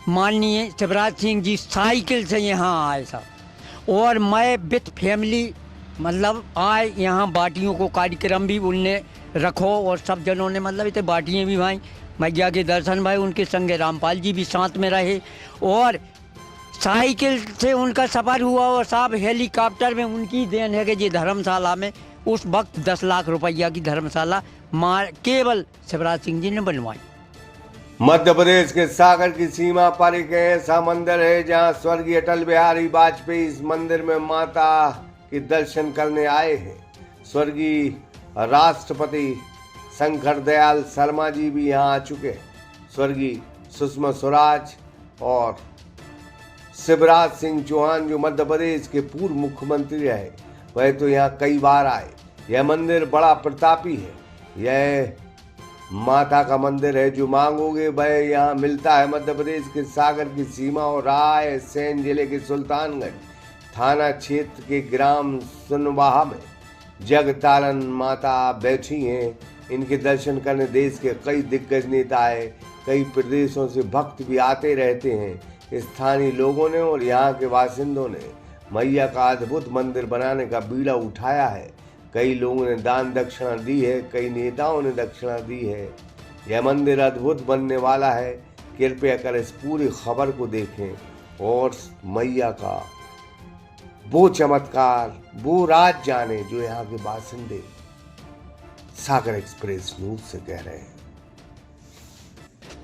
माननीय शिवराज सिंह जी साइकिल से यहाँ आए साहब, और मैं विथ फैमिली मतलब आए यहाँ। बाटियों को कार्यक्रम भी उनने रखो और सब जनों ने मतलब इतने बाटियाँ भी भाई, मैया के दर्शन भाई, उनके संगे रामपाल जी भी साथ में रहे और साइकिल से उनका सफ़र हुआ। और साहब हेलीकॉप्टर में उनकी देन है कि ये धर्मशाला में उस वक्त 10 लाख रुपया की धर्मशाला केवल शिवराज सिंह जी ने बनवाई। मध्य प्रदेश के सागर की सीमा पर एक ऐसा मंदिर है जहां स्वर्गीय अटल बिहारी वाजपेयी इस मंदिर में माता के दर्शन करने आए हैं। स्वर्गीय राष्ट्रपति शंकर दयाल शर्मा जी भी यहां आ चुके हैं। स्वर्गीय सुषमा स्वराज और शिवराज सिंह चौहान जो मध्य प्रदेश के पूर्व मुख्यमंत्री रहे, वह तो यहाँ कई बार आए। यह मंदिर बड़ा प्रतापी है। यह माता का मंदिर है, जो मांगोगे वह यहाँ मिलता है। मध्य प्रदेश के सागर की सीमा और रायसेन जिले के सुल्तानगंज थाना क्षेत्र के ग्राम सुनवाहा में जगतारण माता बैठी हैं। इनके दर्शन करने देश के कई दिग्गज नेता आए, कई प्रदेशों से भक्त भी आते रहते हैं। स्थानीय लोगों ने और यहाँ के बासिंदों ने मैया का अद्भुत मंदिर बनाने का बीड़ा उठाया है। कई लोगों ने दान दक्षिणा दी है, कई नेताओं ने दक्षिणा दी है। यह मंदिर अद्भुत बनने वाला है। कृपया कर इस पूरी खबर को देखें और मैया का वो चमत्कार, वो राज जाने जो यहाँ के बासिंदे सागर एक्सप्रेस न्यूज से कह रहे हैं।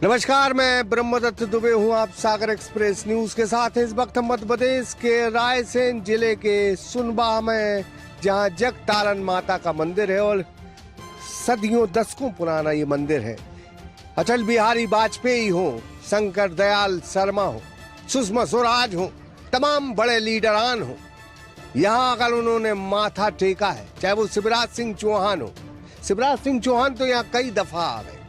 नमस्कार, मैं ब्रह्मदत्त दुबे हूँ, आप सागर एक्सप्रेस न्यूज के साथ हैं। इस वक्त हम मध्य प्रदेश के रायसेन जिले के सुनवाहा में, जहाँ जगतारण माता का मंदिर है और सदियों दशकों पुराना ये मंदिर है। अटल बिहारी वाजपेयी हो, शंकर दयाल शर्मा हो, सुषमा स्वराज हो, तमाम बड़े लीडरान हो, यहाँ अगर उन्होंने माथा टेका है, चाहे वो शिवराज सिंह चौहान हो। शिवराज सिंह चौहान तो यहाँ कई दफा आ गए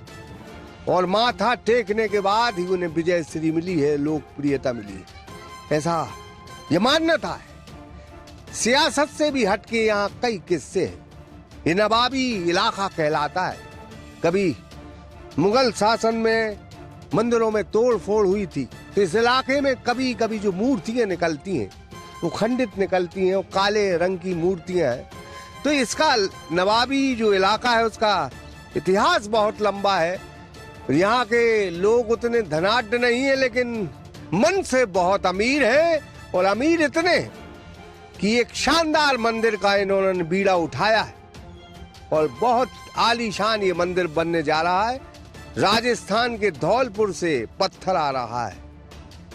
और माथा टेकने के बाद ही उन्हें विजय श्री मिली है, लोकप्रियता मिली है, ऐसा ये मान्यता है। सियासत से भी हटके यहाँ कई किस्से हैं। ये नवाबी इलाका कहलाता है। कभी मुगल शासन में मंदिरों में तोड़ फोड़ हुई थी, तो इस इलाके में कभी कभी जो मूर्तियां निकलती हैं वो खंडित निकलती हैं, वो काले रंग की मूर्तियां हैं। तो इसका नवाबी जो इलाका है उसका इतिहास बहुत लंबा है। यहाँ के लोग उतने धनाढ्य नहीं है, लेकिन मन से बहुत अमीर है। और अमीर इतने कि एक शानदार मंदिर का इन्होंने बीड़ा उठाया है और बहुत आलीशान ये मंदिर बनने जा रहा है। राजस्थान के धौलपुर से पत्थर आ रहा है।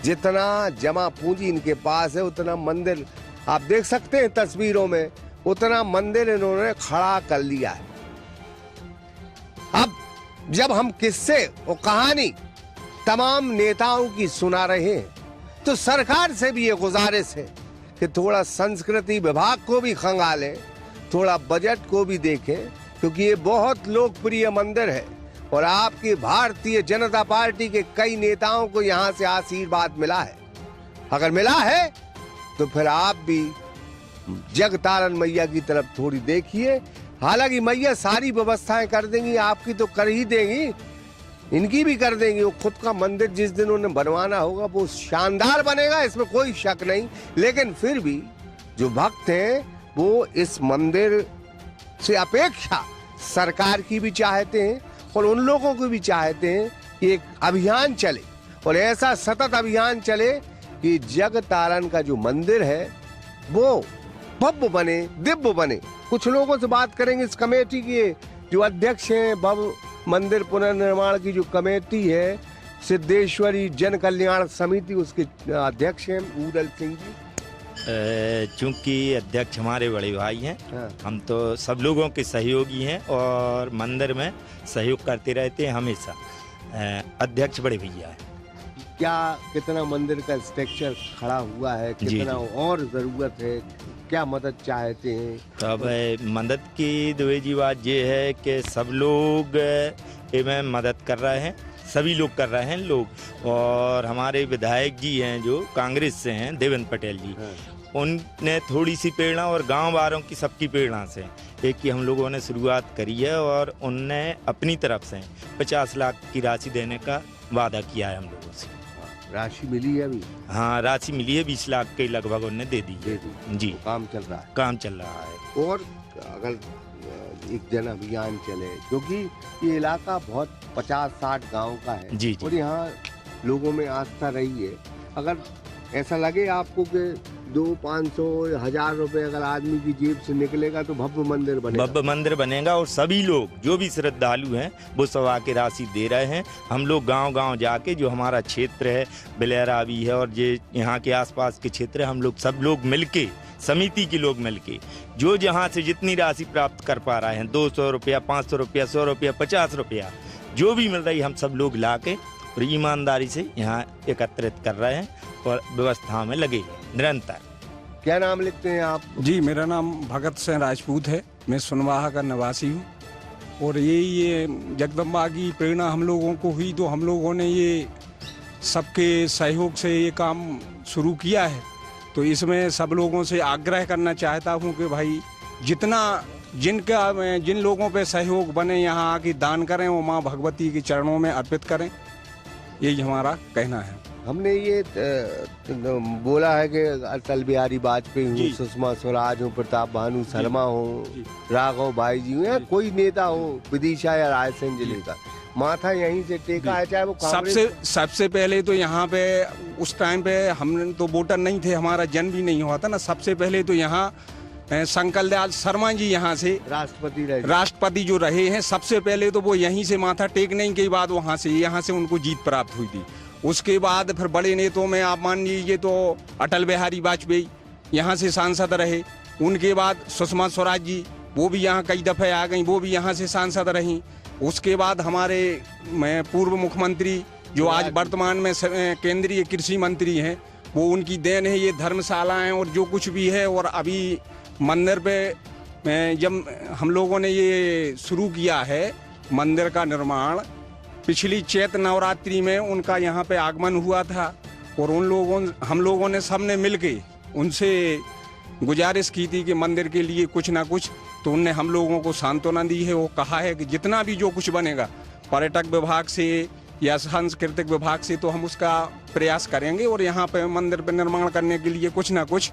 जितना जमा पूंजी इनके पास है उतना मंदिर आप देख सकते हैं तस्वीरों में, उतना मंदिर इन्होंने खड़ा कर लिया है। अब जब हम किस्से और कहानी तमाम नेताओं की सुना रहे हैं, तो सरकार से भी ये गुजारिश है कि थोड़ा संस्कृति विभाग को भी खंगालें, थोड़ा बजट को भी देखें, क्योंकि ये बहुत लोकप्रिय मंदिर है और आपकी भारतीय जनता पार्टी के कई नेताओं को यहाँ से आशीर्वाद मिला है। अगर मिला है तो फिर आप भी जगतारण मैया की तरफ थोड़ी देखिए। हालांकि मैया सारी व्यवस्थाएं कर देंगी, आपकी तो कर ही देंगी, इनकी भी कर देंगी। वो खुद का मंदिर जिस दिन उन्हें बनवाना होगा वो शानदार बनेगा, इसमें कोई शक नहीं। लेकिन फिर भी जो भक्त हैं वो इस मंदिर से अपेक्षा सरकार की भी चाहते हैं और उन लोगों को भी चाहते हैं कि एक अभियान चले और ऐसा सतत अभियान चले कि जगतारण का जो मंदिर है वो भव्य बने, दिव्य बने। कुछ लोगों से बात करेंगे। इस कमेटी के जो अध्यक्ष हैं, भव्य मंदिर पुनर्निर्माण की जो कमेटी है, सिद्धेश्वरी जन कल्याण समिति, उसके अध्यक्ष हैं उदल सिंह जी। चूंकि अध्यक्ष हमारे बड़े भाई हैं, हाँ। हम तो सब लोगों के सहयोगी हैं और मंदिर में सहयोग करते रहते हैं हमेशा। अध्यक्ष बड़े भैया है। क्या कितना मंदिर का स्ट्रक्चर खड़ा हुआ है, कितना और जरूरत है, क्या मदद चाहते हैं? तो अब मदद की दुबे जी बात ये है कि सब लोग इसमें मदद कर रहे हैं, सभी लोग कर रहे हैं लोग। और हमारे विधायक जी हैं जो कांग्रेस से हैं, देवेंद्र पटेल जी, उनने थोड़ी सी प्रेरणा और गांव वालों की सबकी प्रेरणा से एक की हम लोगों ने शुरुआत करी है और उनने अपनी तरफ से 50 लाख की राशि देने का वादा किया है हम लोगों से। राशि मिली है अभी? हाँ, राशि मिली है 20 लाख के लगभग उन्होंने दे दी है। जी, काम चल रहा है। काम चल रहा है। और अगर एक जन अभियान चले, क्योंकि ये इलाका बहुत 50-60 गांव का है। जी, जी। और यहाँ लोगों में आस्था रही है। अगर ऐसा लगे आपको कि 200-500-1000 रुपए अगर आदमी की जेब से निकलेगा तो भव्य मंदिर बनेगा। भव्य मंदिर बनेगा और सभी लोग जो भी श्रद्धालु हैं वो सब आके राशि दे रहे हैं। हम लोग गांव-गांव जाके जो हमारा क्षेत्र है, बिलेरा भी है और ये यहाँ के आसपास के क्षेत्र है, हम लोग सब लोग मिलके, समिति के लोग मिलके जो जहाँ से जितनी राशि प्राप्त कर पा रहे हैं, 200 रुपया, 500 रुपया, 100 रुपया, 50 रुपया, जो भी मिल रही हम सब लोग लाके और ईमानदारी से यहाँ एकत्रित कर रहे हैं और व्यवस्था में लगे निरंतर। क्या नाम लिखते हैं आप? जी, मेरा नाम भगत सिंह राजपूत है। मैं सुनवाहा का निवासी हूँ और ये जगदम्बा की प्रेरणा हम लोगों को हुई तो हम लोगों ने ये सबके सहयोग से ये काम शुरू किया है। तो इसमें सब लोगों से आग्रह करना चाहता हूँ कि भाई जिन लोगों पे सहयोग बने यहाँ आके दान करें और माँ भगवती के चरणों में अर्पित करें, यही हमारा कहना है। हमने ये बोला है कि अटल बिहारी वाजपेयी हो, सुषमा स्वराज हो, प्रताप भानु शर्मा हो, राघव भाई जी हो या कोई नेता हो विदिशा या रायसेन जिले का, माथा यहीं से टेका है, चाहे वो सबसे पहले तो यहाँ पे उस टाइम पे हम तो वोटर नहीं थे, हमारा जन्म भी नहीं हुआ था ना। सबसे पहले तो यहाँ शंकर दयाल शर्मा जी यहाँ से राष्ट्रपति जो रहे हैं, सबसे पहले तो वो यहीं से माथा टेकने के बाद यहाँ से उनको जीत प्राप्त हुई थी। उसके बाद फिर बड़े नेताओं में आप मान लीजिए तो अटल बिहारी वाजपेयी यहाँ से सांसद रहे। उनके बाद सुषमा स्वराज जी, वो भी यहाँ कई दफ़े आ गई, वो भी यहाँ से सांसद रहीं। उसके बाद हमारे पूर्व मुख्यमंत्री जो आज वर्तमान में केंद्रीय कृषि मंत्री हैं, वो उनकी देन है ये धर्मशालाएं और जो कुछ भी है। और अभी मंदिर पे जब हम लोगों ने ये शुरू किया है मंदिर का निर्माण, पिछली चैत नवरात्रि में उनका यहाँ पे आगमन हुआ था और हम लोगों ने सबने मिलके उनसे गुजारिश की थी कि मंदिर के लिए कुछ ना कुछ, तो उनने हम लोगों को सांत्वना दी है। वो कहा है कि जितना भी जो कुछ बनेगा पर्यटक विभाग से या सांस्कृतिक विभाग से तो हम उसका प्रयास करेंगे और यहाँ पे मंदिर पे निर्माण करने के लिए कुछ ना कुछ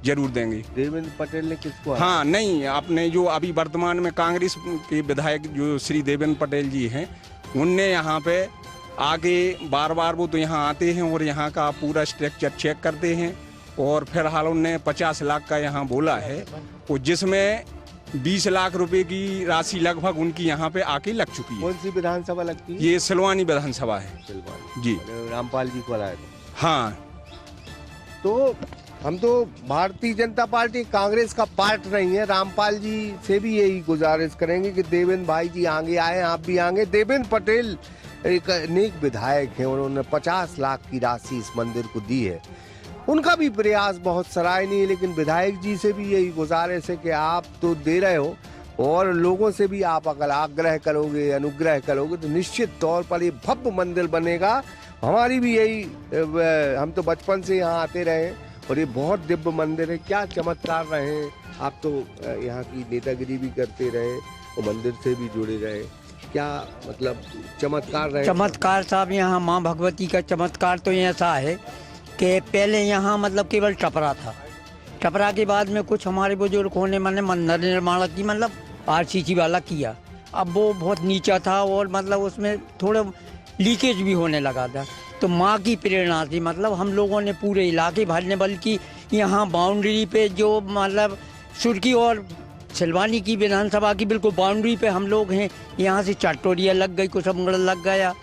जरूर देंगे। देवेंद्र पटेल ने किसको? हाँ, नहीं, आपने जो अभी वर्तमान में कांग्रेस के विधायक जो श्री देवेंद्र पटेल जी हैं, उनने यहाँ पे आगे बार बार वो तो यहाँ आते हैं और यहाँ का पूरा स्ट्रक्चर चेक करते हैं और फिलहाल उनने 50 लाख का यहाँ बोला है और जिसमें 20 लाख रुपए की राशि लगभग उनकी यहाँ पे आके लग चुकी है। कौन सी विधानसभा लगती है? ये सिलवानी विधानसभा है जी। रामपाल जी को लाया। हाँ, तो हम तो भारतीय जनता पार्टी कांग्रेस का पार्ट नहीं है। रामपाल जी से भी यही गुजारिश करेंगे कि देवेंद्र भाई जी आगे आए, आप भी आगे। देवेंद्र पटेल एक नेक विधायक हैं, उन्होंने 50 लाख की राशि इस मंदिर को दी है। उनका भी प्रयास बहुत सराहनीय है, लेकिन विधायक जी से भी यही गुजारिश है कि आप तो दे रहे हो और लोगों से भी आप अगर आग्रह करोगे, अनुग्रह करोगे तो निश्चित तौर पर ये भव्य मंदिर बनेगा। हमारी भी यही, हम तो बचपन से यहाँ आते रहे और ये बहुत दिव्य मंदिर है। क्या चमत्कार रहे, आप तो यहाँ की नेतागिरी भी करते रहे और मंदिर से भी जुड़े रहे, क्या मतलब चमत्कार रहे? चमत्कार साहब, यहाँ माँ भगवती का चमत्कार तो ऐसा है कि पहले यहाँ मतलब केवल टपरा था। टपरा के बाद में कुछ हमारे बुजुर्गों ने मंदिर निर्माण की RCC वाला किया। अब वो बहुत नीचा था और मतलब उसमें थोड़ा लीकेज भी होने लगा था। तो माँ की प्रेरणा थी, मतलब हम लोगों ने पूरे इलाके भर ने, बल्कि यहाँ बाउंड्री पे जो मतलब सुर्खी और सिलवानी की विधानसभा की बिल्कुल बाउंड्री पे हम लोग हैं, यहाँ से चाटोरिया लग गई, कुसुमगढ़ लग गया।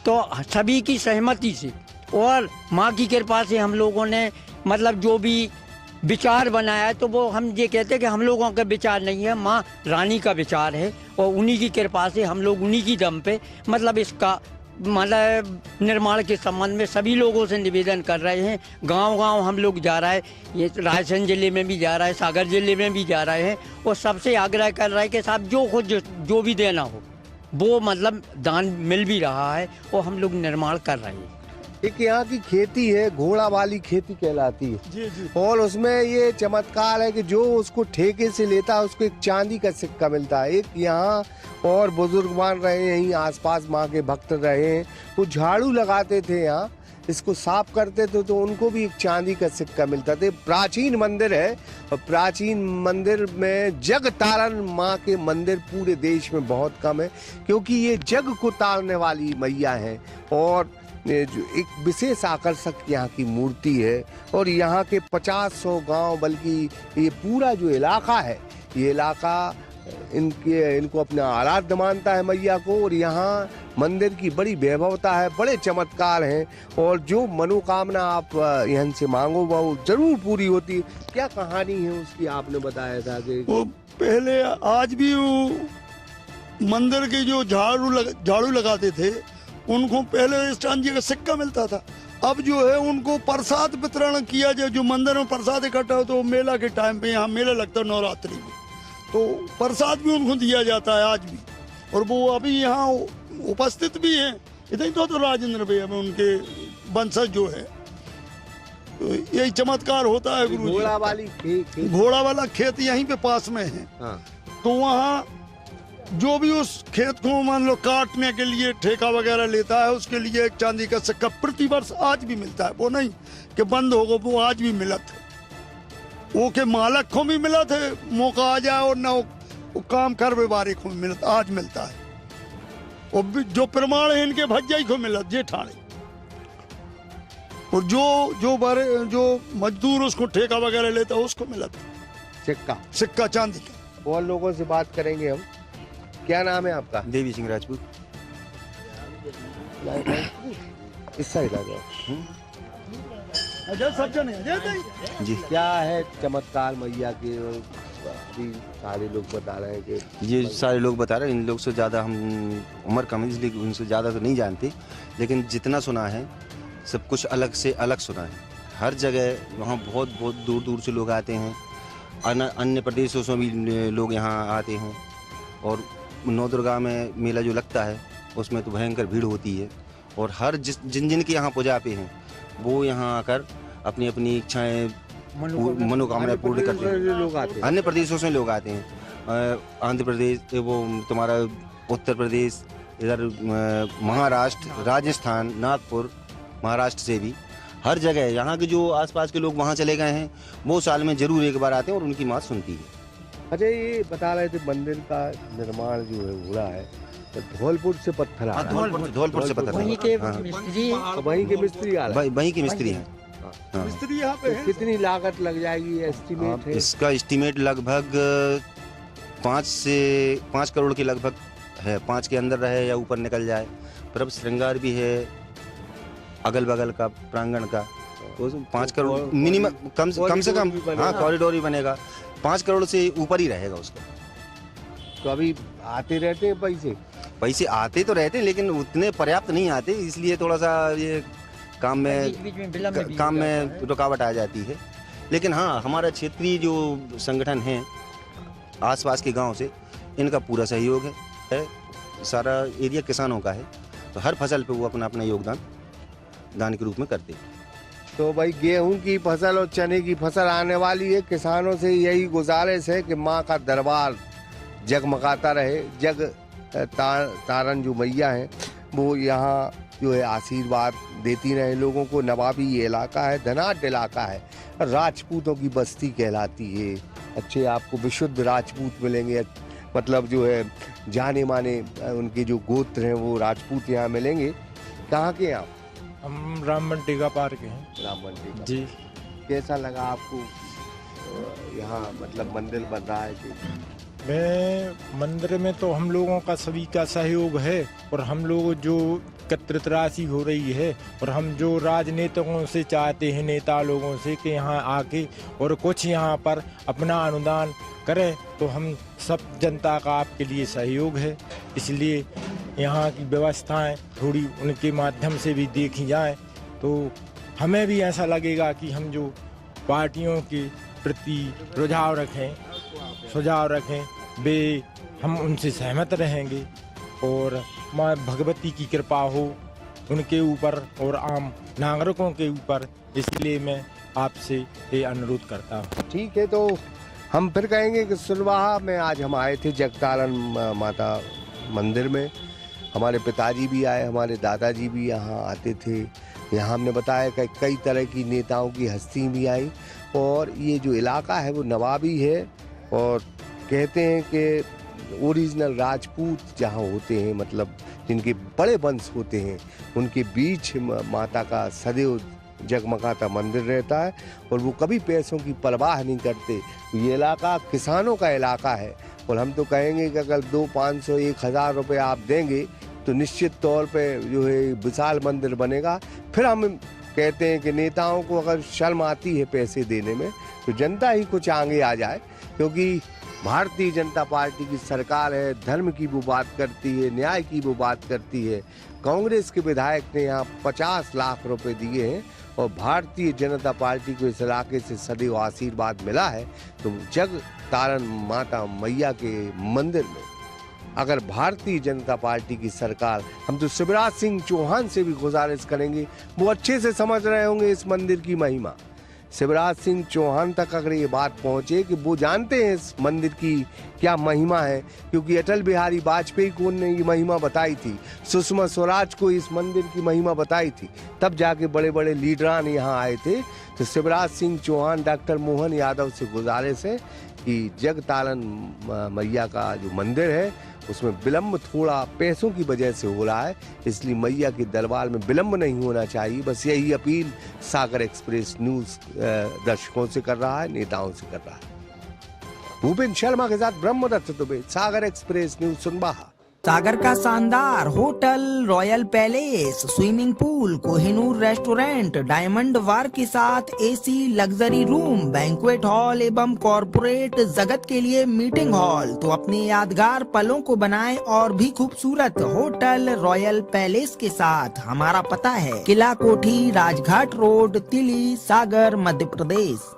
तो सभी की सहमति से और माँ की कृपा से हम लोगों ने मतलब जो भी विचार बनाया है, तो वो हम ये कहते हैं कि हम लोगों का विचार नहीं है, माँ रानी का विचार है और उन्हीं की कृपा से हम लोग उन्हीं की दम पे मतलब इसका मतलब निर्माण के संबंध में सभी लोगों से निवेदन कर रहे हैं। गांव-गांव हम लोग जा रहा है, ये रायसेन जिले में भी जा रहा है, सागर जिले में भी जा रहे हैं और सबसे आग्रह कर रहा है कि साहब जो खुद जो भी देना हो वो मतलब दान मिल भी रहा है और हम लोग निर्माण कर रहे हैं। एक यहाँ की खेती है, घोड़ा वाली खेती कहलाती है जी जी। और उसमें ये चमत्कार है कि जो उसको ठेके से लेता है उसको एक चांदी का सिक्का मिलता है। एक यहाँ और बुजुर्गवान रहे, यहीं आसपास माँ के भक्त रहे हैं, वो झाड़ू लगाते थे यहाँ इसको साफ करते थे तो उनको भी एक चांदी का सिक्का मिलता था। प्राचीन मंदिर है और प्राचीन मंदिर में जग तारण माँ के मंदिर पूरे देश में बहुत कम है, क्योंकि ये जग को तारने वाली मैया है और ये जो एक विशेष आकर्षक यहाँ की मूर्ति है। और यहाँ के 50-100 गांव, बल्कि ये पूरा जो इलाका है, ये इलाका इनको अपना आराध्य मानता है मैया को। और यहाँ मंदिर की बड़ी वैभवता है, बड़े चमत्कार हैं और जो मनोकामना आप यहाँ से मांगो वो जरूर पूरी होती है। क्या कहानी है उसकी, आपने बताया था कि वो पहले आज भी वो मंदिर के जो झाड़ू लगाते थे उनको पहले इस चांदी का सिक्का मिलता था। अब जो है उनको प्रसाद वितरण किया जाए, जो मंदिर में प्रसाद इकट्ठा हो तो मेला के टाइम पे यहाँ मेला लगता है नवरात्रि में, तो प्रसाद भी उनको दिया जाता है आज भी। और वो अभी यहाँ उपस्थित भी हैं। इधर तो राजेंद्र भैया में उनके वंशज जो है, तो यही चमत्कार होता है गुरु जी। घोड़ा वाला खेत यहीं पे पास में है। हाँ। तो वहाँ जो भी उस खेत को मान लो काटने के लिए ठेका वगैरह लेता है, उसके लिए एक चांदी का सिक्का प्रति वर्ष आज भी मिलता है। वो नहीं कि बंद होगा, वो आज भी मिलत है। वो के मालक को भी मिलत है, मौका आ जाए और ना वो काम कर बारी को मिलत, आज मिलता है। और जो प्रमाण है इनके भज्जाई को मिलत जेठानी। और जो मजदूर उसको ठेका वगैरह लेता है उसको मिलत सिक्का चांदी का। और लोगों से बात करेंगे हम। क्या नाम है आपका? देवी सिंह राजपूत। इस साइड आ जाओ। जी, क्या है चमत्कार मैया के? अभी सारे लोग बता रहे हैं कि ये सारे लोग बता रहे हैं। इन लोग से ज़्यादा हम उम्र कम है इसलिए उनसे ज़्यादा तो नहीं जानते, लेकिन जितना सुना है सब कुछ अलग से अलग सुना है। हर जगह वहाँ बहुत बहुत दूर दूर से लोग आते हैं, अन्य प्रदेशों से भी लोग यहाँ आते हैं। और नौ दुर्गा में मेला जो लगता है उसमें तो भयंकर भीड़ होती है। और हर जिन के यहाँ पूजा पे हैं वो यहाँ आकर अपनी अपनी इच्छाएं मनोकामना पूर्ण करते हैं। अन्य प्रदेशों से लोग आते हैं, आंध्र प्रदेश, वो तुम्हारा उत्तर प्रदेश, इधर महाराष्ट्र, राजस्थान, नागपुर, महाराष्ट्र से भी हर जगह यहाँ के जो आसपास के लोग वहाँ चले गए हैं वो साल में जरूर एक बार आते हैं और उनकी बात सुनती है। अच्छा, ये बता रहे थे मंदिर का निर्माण जो है हुआ है तो धौलपुर से पत्थर आ रहा है। धौलपुर से पत्थर वहीं के मिस्त्री हैं। वहीं के मिस्त्री आ रहे हैं। वहीं के मिस्त्री हैं। हाँ। मिस्त्री यहाँ पे तो कितनी लागत लग जाएगी एस्टीमेट है? इसका एस्टीमेट लगभग 5 करोड़ के लगभग है। 5 के अंदर रहे या ऊपर निकल जाए। पर अब श्रृंगार भी है अगल बगल का प्रांगण का, तो 5 करोड़ मिनिमम कम से कम। हाँ, कॉरिडोर भी बनेगा। 5 करोड़ से ऊपर ही रहेगा उसका। तो अभी आते रहते हैं पैसे आते तो रहते हैं लेकिन उतने पर्याप्त नहीं आते, इसलिए थोड़ा सा ये काम में रुकावट आ जाती है। लेकिन हाँ, हमारा क्षेत्रीय जो संगठन है आसपास के गांव से, इनका पूरा सहयोग है। सारा एरिया किसानों का है, तो हर फसल पे वो अपना अपना योगदान दान के रूप में करते हैं। तो भाई गेहूं की फसल और चने की फसल आने वाली है। किसानों से यही गुजारिश है कि माँ का दरबार जगमगाता रहे। जग तारण जो मैया है वो यहाँ जो है आशीर्वाद देती रहे लोगों को। नवाबी ये इलाका है, धनाढ्य इलाका है, राजपूतों की बस्ती कहलाती है। अच्छे आपको विशुद्ध राजपूत मिलेंगे, मतलब जो है जाने माने उनके जो गोत्र हैं वो राजपूत यहाँ मिलेंगे। कहाँ के आप? हम राम मंडी का पार्क हैं। राम मंडी का। जी। कैसा लगा आपको यहाँ, मतलब मंदिर बन रहा है कि? मंदिर में तो हम लोगों का सभी का सहयोग है और हम लोग जो एकत्रित राशि हो रही है और हम जो राजनेताओं से चाहते हैं, नेता लोगों से कि यहाँ आके और कुछ यहाँ पर अपना अनुदान करें, तो हम सब जनता का आपके लिए सहयोग है। इसलिए यहाँ की व्यवस्थाएं थोड़ी उनके माध्यम से भी देखी जाए तो हमें भी ऐसा लगेगा कि हम जो पार्टियों के प्रति रुझाव रखें, सुझाव रखें, वे हम उनसे सहमत रहेंगे और माँ भगवती की कृपा हो उनके ऊपर और आम नागरिकों के ऊपर। इसलिए मैं आपसे ये अनुरोध करता हूँ। ठीक है, तो हम फिर कहेंगे कि सुनवाहा में आज हम आए थे जगतारण माता मंदिर में। हमारे पिताजी भी आए, हमारे दादाजी भी यहाँ आते थे। यहाँ हमने बताया कि कई तरह की नेताओं की हस्ती भी आई और ये जो इलाका है वो नवाबी है और कहते हैं कि ओरिजिनल राजपूत जहाँ होते हैं, मतलब जिनके बड़े वंश होते हैं, उनके बीच माता का सदैव जगमगाता मंदिर रहता है और वो कभी पैसों की परवाह नहीं करते। ये इलाका किसानों का इलाका है और हम तो कहेंगे कि अगर 200, 500, 1000 रुपये आप देंगे तो निश्चित तौर पे जो है विशाल मंदिर बनेगा। फिर हम कहते हैं कि नेताओं को अगर शर्म आती है पैसे देने में तो जनता ही कुछ आगे आ जाए, क्योंकि भारतीय जनता पार्टी की सरकार है, धर्म की वो बात करती है, न्याय की वो बात करती है। कांग्रेस के विधायक ने यहाँ 50 लाख रुपए दिए हैं और भारतीय जनता पार्टी को इस इलाके से सदैव आशीर्वाद मिला है। तो जग तारण माता मैया के मंदिर में अगर भारतीय जनता पार्टी की सरकार, हम तो शिवराज सिंह चौहान से भी गुजारिश करेंगे, वो अच्छे से समझ रहे होंगे इस मंदिर की महिमा। शिवराज सिंह चौहान तक अगर ये बात पहुंचे कि वो जानते हैं इस मंदिर की क्या महिमा है, क्योंकि अटल बिहारी वाजपेयी को ने ये महिमा बताई थी, सुषमा स्वराज को इस मंदिर की महिमा बताई थी, तब जाके बड़े बड़े लीडरान यहाँ आए थे। तो शिवराज सिंह चौहान, डॉक्टर मोहन यादव से गुजारिश है कि जगतारण मैया का जो मंदिर है उसमें विलम्ब थोड़ा पैसों की वजह से हो रहा है, इसलिए मैया के दरबार में विलम्ब नहीं होना चाहिए। बस यही अपील सागर एक्सप्रेस न्यूज दर्शकों से कर रहा है, नेताओं से कर रहा है। भूपेन शर्मा के साथ ब्रह्मदत्त दुबे, सागर एक्सप्रेस न्यूज सुनबाहा। सागर का शानदार hotel, royal palace, swimming pool, Kohinoor restaurant, diamond bar के साथ AC luxury room, banquet hall एवं कॉर्पोरेट जगत के लिए मीटिंग हॉल। तो अपने यादगार पलों को बनाएं और भी खूबसूरत होटल रॉयल पैलेस के साथ। हमारा पता है किला कोठी, राजघाट रोड, तिली, सागर, मध्य प्रदेश।